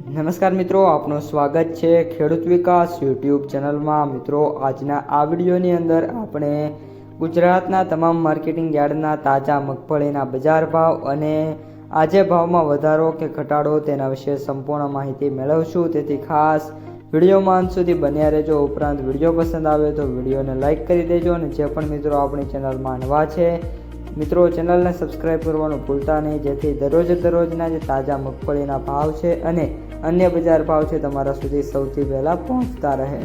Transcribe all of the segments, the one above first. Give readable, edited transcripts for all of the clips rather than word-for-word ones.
નમસ્કાર મિત્રો, આપનું સ્વાગત છે ખેડૂત વિકાસ યુટ્યુબ ચેનલમાં। મિત્રો, આજના આ વિડીયોની અંદર આપણે ગુજરાતના તમામ માર્કેટિંગ યાર્ડના તાજા મગફળીના બજાર ભાવ અને આજે ભાવમાં વધારો કે ઘટાડો તેના વિશે સંપૂર્ણ માહિતી મેળવશું। તેથી ખાસ વિડીયોમાં અંત સુધી બન્યા રહેજો। ઉપરાંત વિડીયો પસંદ આવે તો વિડીયોને લાઇક કરી દેજો અને જે પણ મિત્રો આપણી ચેનલમાં નવા છે મિત્રો ચેનલને સબસ્ક્રાઇબ કરવાનું ભૂલતા નહીં, જેથી દરરોજના જે તાજા મગફળીના ભાવ છે અને અન્ય બજાર ભાવ છે તમારા સુધી સૌથી પહેલાં પહોંચતા રહે।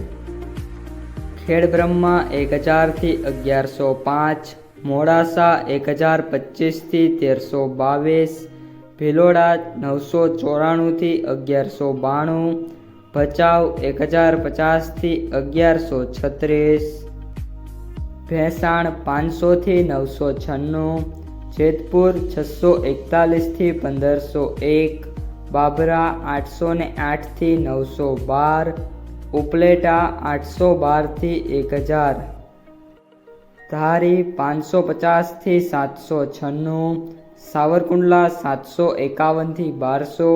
ખેડબ્રહ્મા 1000 થી 1105, મોડાસા 1025 થી 1322, ભિલોડા 994 થી 1192, ભચાઉ 1050 થી 1136, ભેંસાણ 500 થી 996, જેતપુર 641 થી 1501, બાબરા 808 થી 912, ઉપલેટા 812 થી 1000, ધારી 550 થી 796, સાવરકુંડલા 751 થી 1200,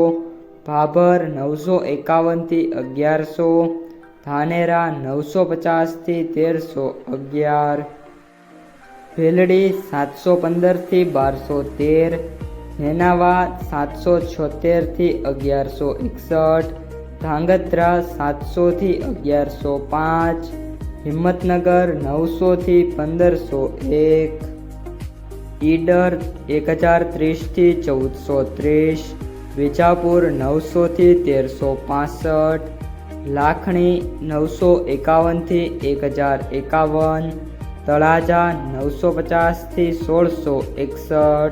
ભાભર 951 થી 1100, ધાનેરા 950 થી 1311, ભેલડી 715 થી 1213, નેનાવા 776 થી 1161, ધાંગધ્રા 700 થી 1105, હિંમતનગર 900 થી 1501, ઈડર 1030 થી 1430, વિજાપુર 900 થી 1365, લાખણી 951 થી 1051, તળાજા 950 થી 1661,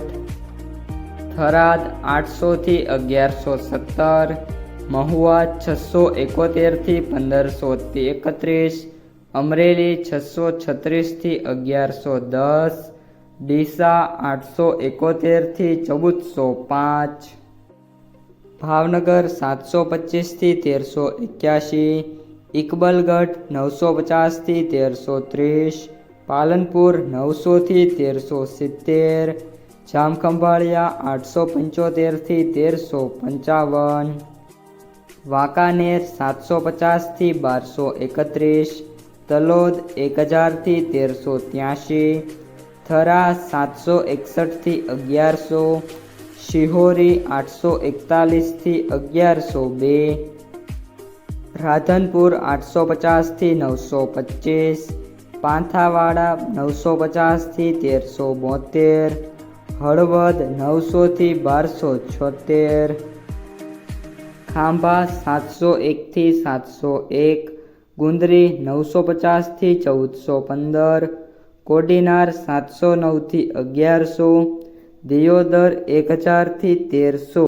થરાદ 800 થી 1117, મહુવા 671 થી 1531, અમરેલી 636 થી 1110, ડીસા 871 થી 1405, ભાવનગર 725 થી 1381, ઇકબલગઢ 950 થી 1330, પાલનપુર 900 થી 1370, જામખંભાળિયા 875 થી 1355, વાંકાનેર 750 થી 1231, તલોદ 1000 થી 1383, થરા 761 થી 1100, શિહોરી 841 થી 1102, રાધનપુર 850 થી 925, પાંથાવાડા 950 થી 1372, હળવદ 900 થી 1276, ખાંભા 701 થી 701, ગુંદરી 950 થી 1415, કોડીનાર 709 થી 1100, દિયોદર 1000 થી 1300।